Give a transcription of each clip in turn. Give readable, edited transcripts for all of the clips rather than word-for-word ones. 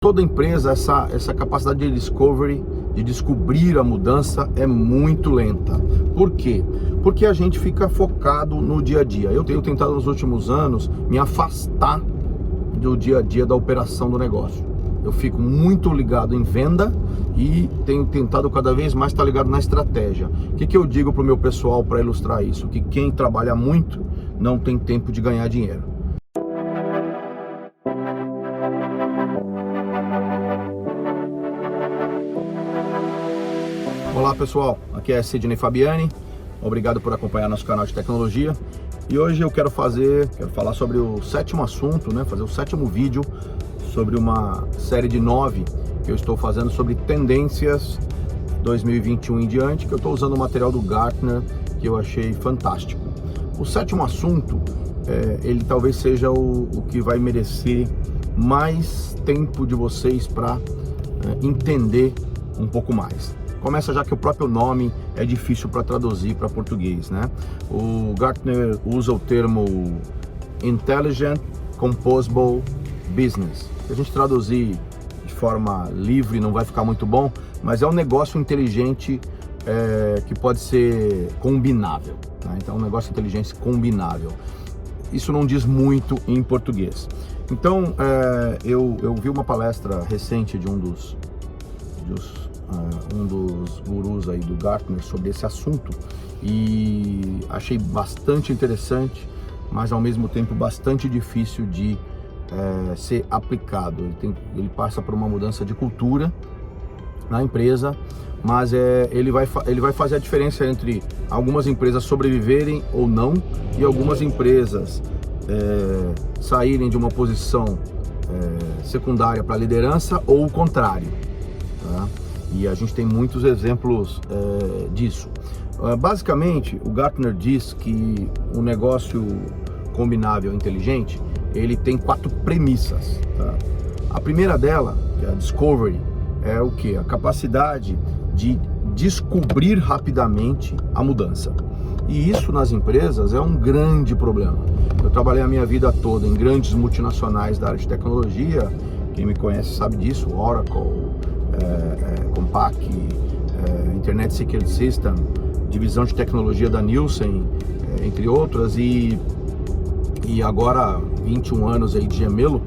Toda empresa, essa capacidade de discovery, de descobrir a mudança é muito lenta. Por quê? Porque a gente fica focado no dia a dia. Eu tenho tentado nos últimos anos me afastar do dia a dia da operação do negócio. Eu fico muito ligado em venda e tenho tentado cada vez mais estar ligado na estratégia. O que eu digo para o meu pessoal para ilustrar isso? Que quem trabalha muito não tem tempo de ganhar dinheiro. Olá pessoal, aqui é Sidney Fabiani, obrigado por acompanhar nosso canal de tecnologia. E hoje eu quero falar sobre o sétimo assunto, fazer o sétimo vídeo sobre uma série de 9 que eu estou fazendo sobre tendências 2021 em diante, que eu estou usando o material do Gartner, que eu achei fantástico. O sétimo assunto, ele talvez seja o que vai merecer mais tempo de vocês para entender um pouco mais. Começa já que o próprio nome é difícil para traduzir para português, O Gartner usa o termo Intelligent Composable Business. Se a gente traduzir de forma livre não vai ficar muito bom, mas é um negócio inteligente que pode ser combinável, Então, um negócio inteligente combinável. Isso não diz muito em português. Então, eu vi uma palestra recente de um dos gurus aí do Gartner sobre esse assunto e achei bastante interessante, mas ao mesmo tempo bastante difícil de ser aplicado. Ele passa por uma mudança de cultura na empresa, mas ele vai fazer a diferença entre algumas empresas sobreviverem ou não e algumas empresas saírem de uma posição secundária para a liderança ou o contrário, E a gente tem muitos exemplos disso. Basicamente, o Gartner diz que o negócio combinável inteligente, ele tem 4 premissas. A primeira dela, que é a discovery, é o quê? A capacidade de descobrir rapidamente a mudança. E isso nas empresas é um grande problema. Eu trabalhei a minha vida toda em grandes multinacionais da área de tecnologia. Quem me conhece sabe disso, Oracle, Compaq, Internet Security System, divisão de tecnologia da Nielsen, entre outras, e agora 21 anos aí de Gemelo,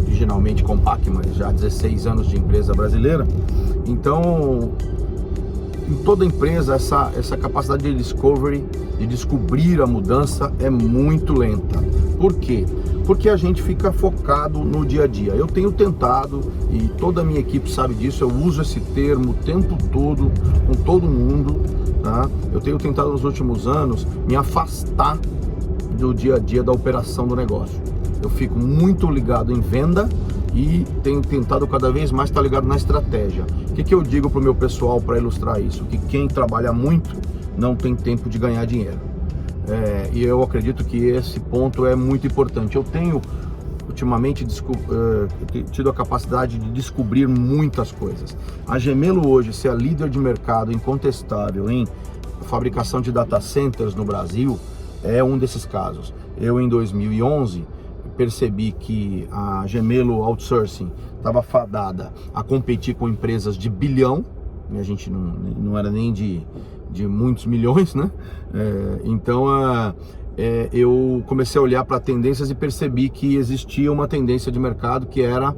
originalmente Compaq, mas já 16 anos de empresa brasileira. Então, em toda empresa, essa capacidade de discovery, de descobrir a mudança é muito lenta. Por quê? Porque a gente fica focado no dia a dia. Eu tenho tentado, e toda a minha equipe sabe disso, eu uso esse termo o tempo todo, com todo mundo, Eu tenho tentado nos últimos anos me afastar do dia a dia da operação do negócio. Eu fico muito ligado em venda e tenho tentado cada vez mais estar ligado na estratégia. O que eu digo para o meu pessoal para ilustrar isso? Que quem trabalha muito não tem tempo de ganhar dinheiro. E eu acredito que esse ponto é muito importante. Eu tenho ultimamente tido a capacidade de descobrir muitas coisas. A Gemelo hoje ser a líder de mercado incontestável em fabricação de data centers no Brasil é um desses casos. Eu em 2011 percebi que a Gemelo Outsourcing estava fadada a competir com empresas de bilhão, e a gente não era nem de muitos milhões, Então eu comecei a olhar para tendências e percebi que existia uma tendência de mercado que era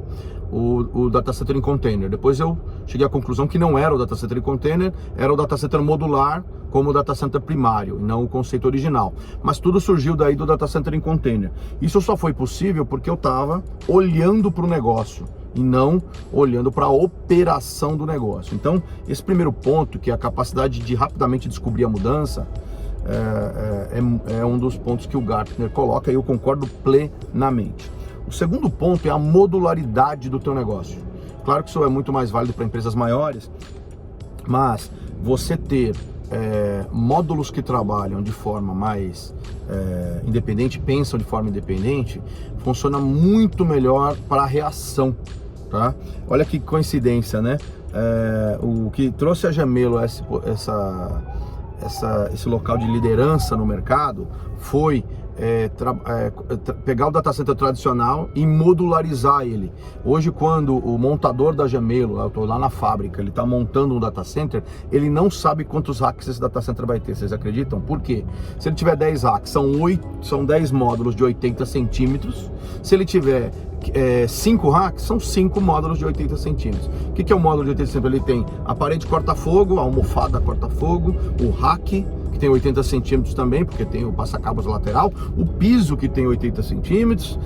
o data center em container. Depois eu cheguei à conclusão que não era o data center em container, era o data center modular como o data center primário, e não o conceito original. Mas tudo surgiu daí do data center em container. Isso só foi possível porque eu estava olhando para o negócio e não olhando para a operação do negócio. Então, esse primeiro ponto, que é a capacidade de rapidamente descobrir a mudança, é um dos pontos que o Gartner coloca e eu concordo plenamente. O segundo ponto é a modularidade do teu negócio. Claro que isso é muito mais válido para empresas maiores, mas você ter módulos que trabalham de forma mais independente, pensam de forma independente, funciona muito melhor para a reação, Olha que coincidência, O que trouxe a Gemelo esse local de liderança no mercado foi pegar o data center tradicional e modularizar ele. Hoje, quando o montador da Gemelo, eu estou lá na fábrica, ele está montando um data center, ele não sabe quantos racks esse data center vai ter. Vocês acreditam? Por quê? Se ele tiver 10 racks, são 10 módulos de 80 centímetros. Se ele tiver 5 racks, são 5 módulos de 80 centímetros. O que é o módulo de 80 centímetros? Ele tem a parede corta-fogo, a almofada corta-fogo, o rack, que tem 80 centímetros também, porque tem o passa-cabos lateral, o piso que tem 80 centímetros,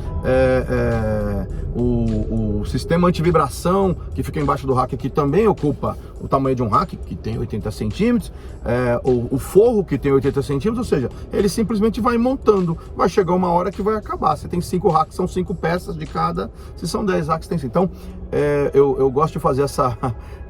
o sistema antivibração que fica embaixo do rack, que também ocupa o tamanho de um rack, que tem 80 centímetros, o forro que tem 80 centímetros, ou seja, ele simplesmente vai montando, vai chegar uma hora que vai acabar. Você tem 5 racks, são 5 peças de cada, se são 10 racks, tem 5. Então, eu gosto de fazer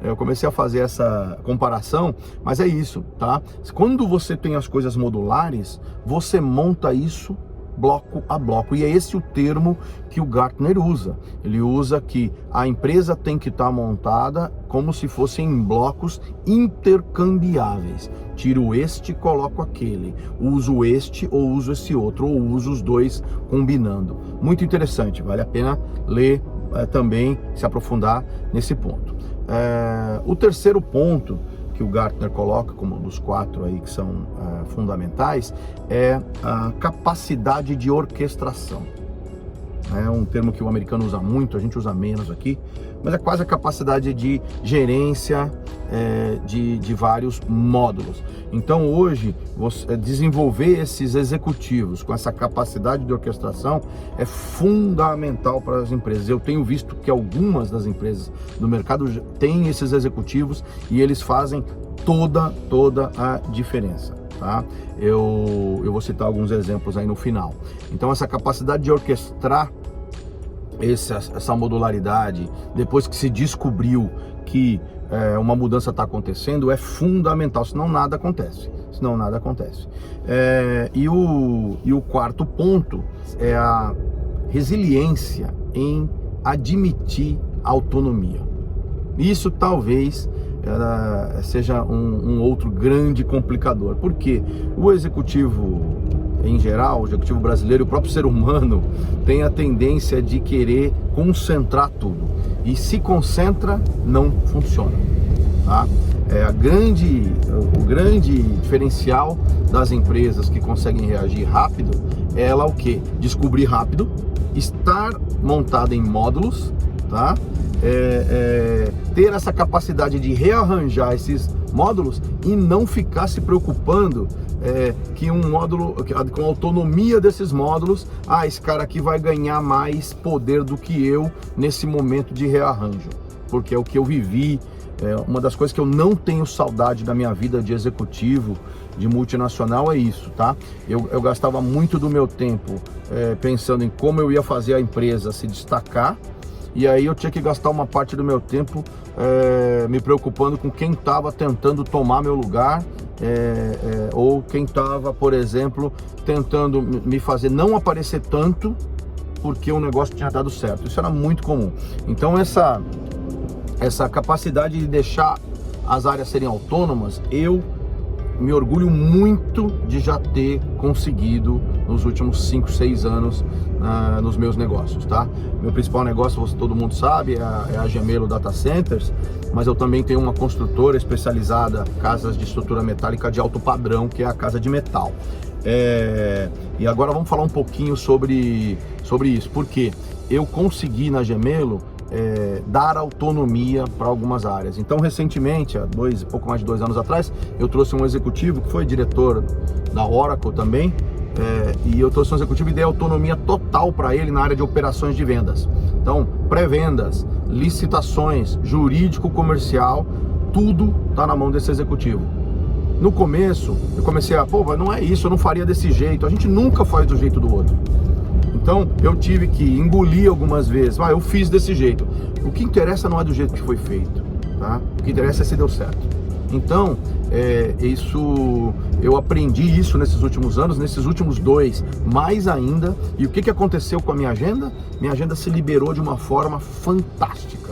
eu comecei a fazer essa comparação, mas é isso, tá? Quando você tem as coisas modulares, você monta isso bloco a bloco, e é esse o termo que o Gartner usa. Ele usa que a empresa tem que estar montada como se fossem em blocos intercambiáveis. Tiro este, coloco aquele, uso este ou uso esse outro, ou uso os dois combinando. Muito interessante, vale a pena ler também, se aprofundar nesse ponto. O terceiro ponto que o Gartner coloca como um dos 4 aí que são fundamentais é a capacidade de orquestração. É um termo que o americano usa muito, a gente usa menos aqui, mas é quase a capacidade de gerência de vários módulos. Então hoje, desenvolver esses executivos com essa capacidade de orquestração é fundamental para as empresas. Eu tenho visto que algumas das empresas do mercado têm esses executivos e eles fazem toda a diferença. Tá? Eu vou citar alguns exemplos aí no final. Então essa capacidade de orquestrar essa modularidade, depois que se descobriu que uma mudança está acontecendo, é fundamental, senão nada acontece. E o quarto ponto é a resiliência em admitir autonomia. Isso talvez seja um outro grande complicador, porque o executivo em geral, o executivo brasileiro, o próprio ser humano tem a tendência de querer concentrar tudo, e se concentra, não funciona, tá? O grande diferencial das empresas que conseguem reagir rápido é ela o quê? Descobrir rápido, estar montada em módulos, tá? Ter essa capacidade de rearranjar esses módulos e não ficar se preocupando que um módulo, com a autonomia desses módulos, esse cara aqui vai ganhar mais poder do que eu nesse momento de rearranjo, porque é o que eu vivi. Uma das coisas que eu não tenho saudade da minha vida de executivo, de multinacional, é isso, tá? Eu gastava muito do meu tempo pensando em como eu ia fazer a empresa se destacar, e aí eu tinha que gastar uma parte do meu tempo me preocupando com quem estava tentando tomar meu lugar, ou quem estava, por exemplo, tentando me fazer não aparecer tanto porque o negócio tinha dado certo. Isso era muito comum. Então essa capacidade de deixar as áreas serem autônomas, eu me orgulho muito de já ter conseguido nos últimos 5, 6 anos nos meus negócios, tá? Meu principal negócio, todo mundo sabe, é a Gemelo Data Centers, mas eu também tenho uma construtora especializada em casas de estrutura metálica de alto padrão, que é a Casa de Metal. E agora vamos falar um pouquinho sobre isso, porque eu consegui na Gemelo dar autonomia para algumas áreas. Então, recentemente, há pouco mais de 2 anos atrás, eu trouxe um executivo que foi diretor da Oracle também, e eu trouxe um executivo e dei autonomia total para ele na área de operações de vendas. Então, pré-vendas, licitações, jurídico, comercial, tudo está na mão desse executivo. No começo, eu comecei mas não é isso, eu não faria desse jeito. A gente nunca faz do jeito do outro. Então eu tive que engolir algumas vezes, eu fiz desse jeito. O que interessa não é do jeito que foi feito, tá? O que interessa é se deu certo. Então, eu aprendi isso nesses últimos anos, nesses últimos 2, mais ainda. E o que aconteceu com a minha agenda? Minha agenda se liberou de uma forma fantástica.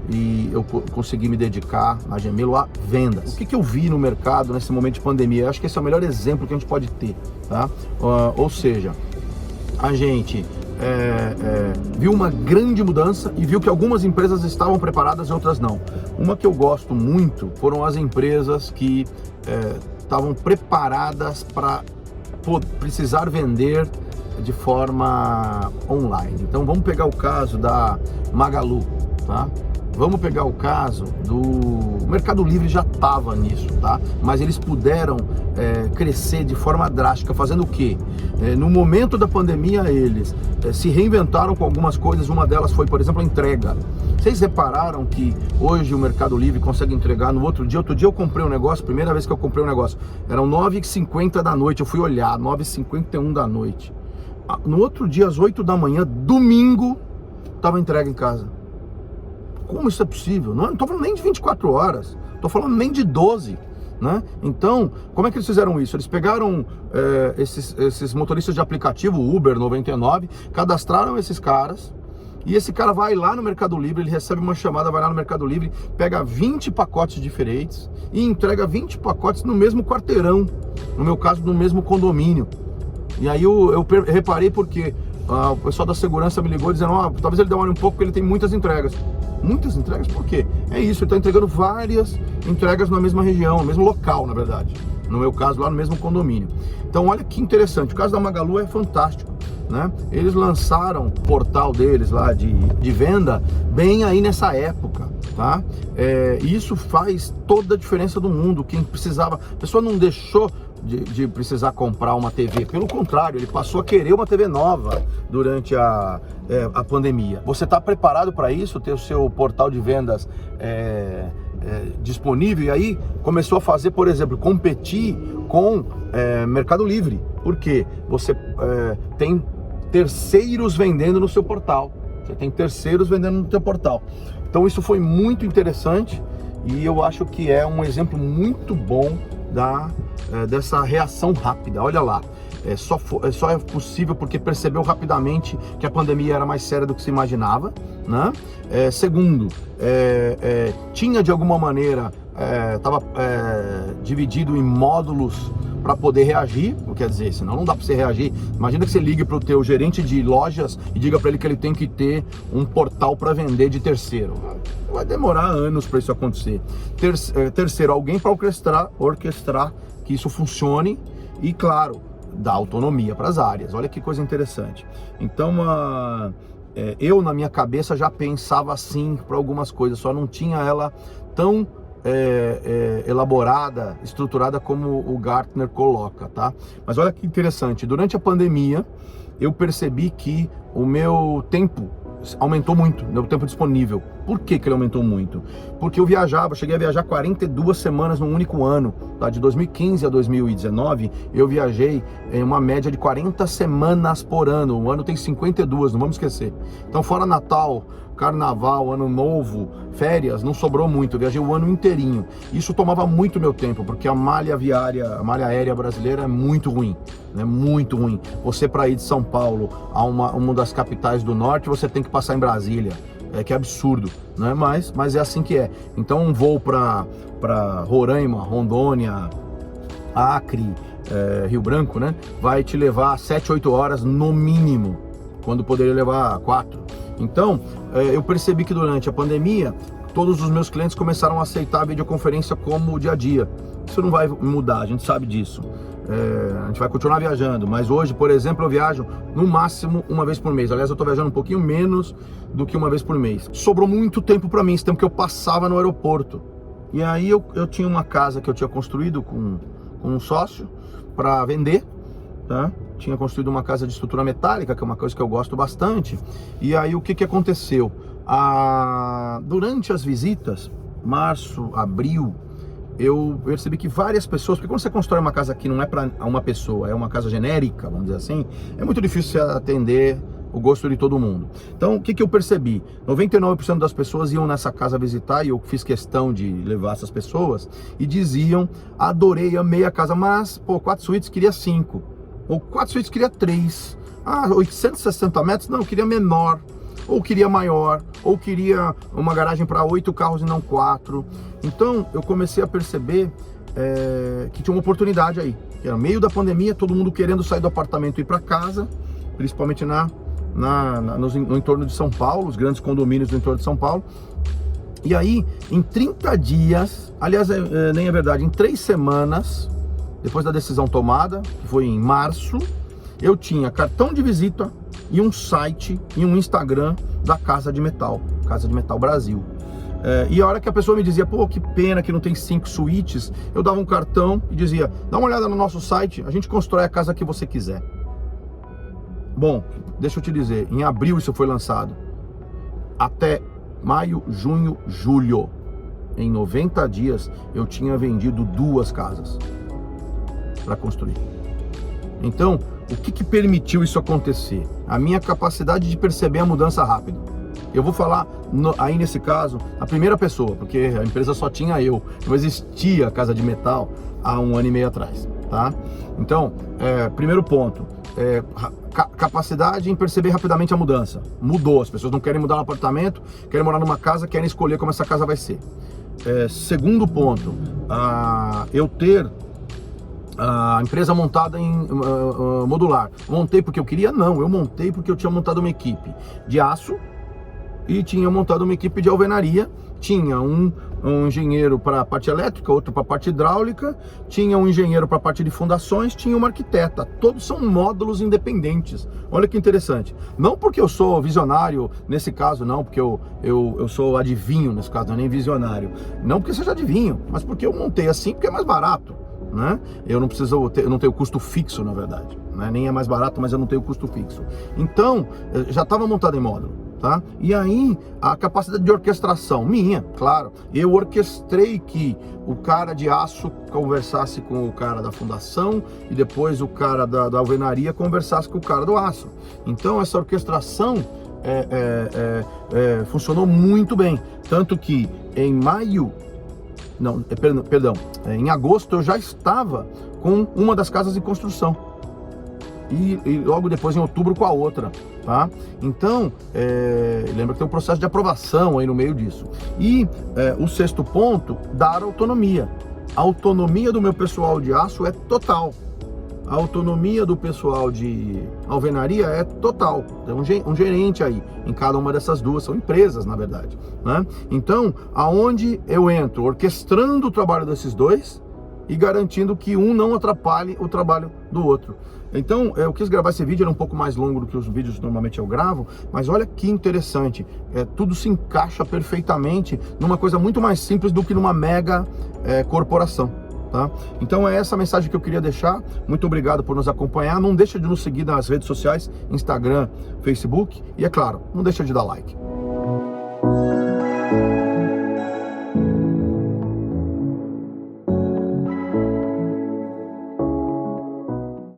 e eu consegui me dedicar na Gemelo a vendas. O que eu vi no mercado nesse momento de pandemia? Eu acho que esse é o melhor exemplo que a gente pode ter, tá? Ou seja, a gente viu uma grande mudança e viu que algumas empresas estavam preparadas e outras não. Uma que eu gosto muito foram as empresas que estavam preparadas para precisar vender de forma online. Então vamos pegar o caso da Magalu, tá? Vamos pegar o caso do Mercado Livre, já estava nisso, tá? Mas eles puderam crescer de forma drástica, fazendo o quê? No momento da pandemia, eles se reinventaram com algumas coisas. Uma delas foi, por exemplo, a entrega. Vocês repararam que hoje o Mercado Livre consegue entregar no outro dia? Outro dia eu comprei um negócio, primeira vez que eu comprei um negócio, eram 9h50 da noite, eu fui olhar, 9h51 da noite. No outro dia, às 8 da manhã, domingo, estava entregue em casa. Como isso é possível? Não estou falando nem de 24 horas, estou falando nem de 12, né? Então, como é que eles fizeram isso? Eles pegaram esses motoristas de aplicativo, Uber 99, cadastraram esses caras, e esse cara vai lá no Mercado Livre, ele recebe uma chamada, vai lá no Mercado Livre, pega 20 pacotes diferentes e entrega 20 pacotes no mesmo quarteirão, no meu caso, no mesmo condomínio. E aí eu reparei porque o pessoal da segurança me ligou dizendo, talvez ele demore um pouco porque ele tem muitas entregas. Muitas entregas? Por quê? É isso, ele está entregando várias entregas na mesma região, no mesmo local, na verdade. No meu caso, lá no mesmo condomínio. Então, olha que interessante, o caso da Magalu é fantástico, né? Eles lançaram o portal deles lá de venda bem aí nessa época, tá? Isso faz toda a diferença do mundo. Quem precisava, a pessoa não deixou de precisar comprar uma TV, pelo contrário, ele passou a querer uma TV nova durante a pandemia. Você está preparado para isso, ter o seu portal de vendas disponível? E aí começou a fazer, por exemplo, competir com Mercado Livre, porque você tem terceiros vendendo no seu portal. Você tem terceiros vendendo no seu portal. Então isso foi muito interessante e eu acho que é um exemplo muito bom dessa reação rápida. Olha lá, só é possível porque percebeu rapidamente que a pandemia era mais séria do que se imaginava, né? Segundo, tinha de alguma maneira, estava dividido em módulos para poder reagir, quer dizer, senão não dá para você reagir. Imagina que você ligue para o teu gerente de lojas e diga para ele que ele tem que ter um portal para vender de terceiro. Vai demorar anos para isso acontecer. Terceiro, alguém para orquestrar que isso funcione e, claro, dar autonomia para as áreas. Olha que coisa interessante. Então, eu na minha cabeça já pensava assim para algumas coisas, só não tinha ela tão elaborada, estruturada como o Gartner coloca, tá? Mas olha que interessante, durante a pandemia eu percebi que o meu tempo aumentou muito, meu tempo disponível. Por que ele aumentou muito? Porque eu cheguei a viajar 42 semanas num único ano, tá? De 2015 a 2019, eu viajei em uma média de 40 semanas por ano. O ano tem 52, não vamos esquecer. Então, fora Natal, Carnaval, Ano Novo, férias, não sobrou muito, eu viajei o ano inteirinho. Isso tomava muito meu tempo, porque a malha aérea brasileira é muito ruim, né? Muito ruim. Você, para ir de São Paulo a uma das capitais do norte, você tem que passar em Brasília. Que absurdo, né? Mas é assim que é. Então um voo para Roraima, Rondônia, Acre, Rio Branco, né? Vai te levar 7, 8 horas no mínimo, quando poderia levar 4. Então, eu percebi que durante a pandemia, todos os meus clientes começaram a aceitar a videoconferência como o dia a dia. Isso não vai mudar, a gente sabe disso. A gente vai continuar viajando, mas hoje, por exemplo, eu viajo no máximo uma vez por mês. Aliás, eu estou viajando um pouquinho menos do que uma vez por mês. Sobrou muito tempo para mim, esse tempo que eu passava no aeroporto. E aí eu tinha uma casa que eu tinha construído com um sócio para vender, tá? Tinha construído uma casa de estrutura metálica, que é uma coisa que eu gosto bastante. E aí o que aconteceu? Durante as visitas, março, abril, eu percebi que várias pessoas, porque quando você constrói uma casa aqui não é para uma pessoa, é uma casa genérica, vamos dizer assim, é muito difícil você atender o gosto de todo mundo. Então, o que eu percebi? 99% das pessoas iam nessa casa visitar, e eu fiz questão de levar essas pessoas, e diziam, adorei, amei a casa, mas, 4 suítes queria 5, ou 4 suítes queria 3, 860 metros, não, eu queria menor. ou queria maior, ou queria uma garagem para 8 carros e não 4. Então eu comecei a perceber que tinha uma oportunidade aí, que era no meio da pandemia, todo mundo querendo sair do apartamento e ir para casa, principalmente no entorno de São Paulo, os grandes condomínios do entorno de São Paulo. E aí, em 30 dias, aliás, nem é verdade, em 3 semanas, depois da decisão tomada, que foi em março, eu tinha cartão de visita e um site e um Instagram da Casa de Metal Brasil. E a hora que a pessoa me dizia, pô, que pena que não tem 5 suítes, eu dava um cartão e dizia, dá uma olhada no nosso site, a gente constrói a casa que você quiser. Bom, deixa eu te dizer, em abril isso foi lançado. Até maio, junho, julho, em 90 dias, eu tinha vendido 2 casas para construir. Então, o que permitiu isso acontecer? A minha capacidade de perceber a mudança rápido. Eu vou falar aí nesse caso a primeira pessoa, porque a empresa só tinha eu, não existia a Casa de Metal há 1 ano e meio atrás, tá? Então, primeiro ponto, capacidade em perceber rapidamente a mudança. Mudou, as pessoas não querem mudar no apartamento, querem morar numa casa, querem escolher como essa casa vai ser. Segundo ponto, eu ter a empresa montada em modular. Montei porque eu queria? Não, eu montei porque eu tinha montado uma equipe de aço e tinha montado uma equipe de alvenaria. Tinha um engenheiro para a parte elétrica, outro para a parte hidráulica, tinha um engenheiro para a parte de fundações, tinha uma arquiteta. Todos são módulos independentes. Olha que interessante. Não porque eu sou visionário nesse caso, não, porque eu sou adivinho nesse caso, não é nem visionário. Não porque seja adivinho, mas porque eu montei assim porque é mais barato. Né? Eu não tenho custo fixo, na verdade, né? Nem é mais barato, mas eu não tenho custo fixo. Então, já estava montado em módulo, tá? E aí, a capacidade de orquestração, minha, claro, eu orquestrei que o cara de aço conversasse com o cara da fundação e depois o cara da alvenaria conversasse com o cara do aço. Então, essa orquestração funcionou muito bem, tanto que em maio, não, perdão, em agosto eu já estava com uma das casas em construção e logo depois em outubro com a outra, tá? Então, lembra que tem um processo de aprovação aí no meio disso. E o 6º ponto, dar autonomia. A autonomia do meu pessoal de aço é total. A autonomia do pessoal de alvenaria é total. Tem um gerente aí em cada uma dessas duas, são empresas, na verdade, né? Então, aonde eu entro orquestrando o trabalho desses dois e garantindo que um não atrapalhe o trabalho do outro. Então, eu quis gravar esse vídeo, era um pouco mais longo do que os vídeos que normalmente eu gravo, mas olha que interessante, tudo se encaixa perfeitamente numa coisa muito mais simples do que numa mega corporação. Tá? Então é essa mensagem que eu queria deixar. Muito obrigado por nos acompanhar. Não deixa de nos seguir nas redes sociais, Instagram, Facebook. E é claro, não deixa de dar like.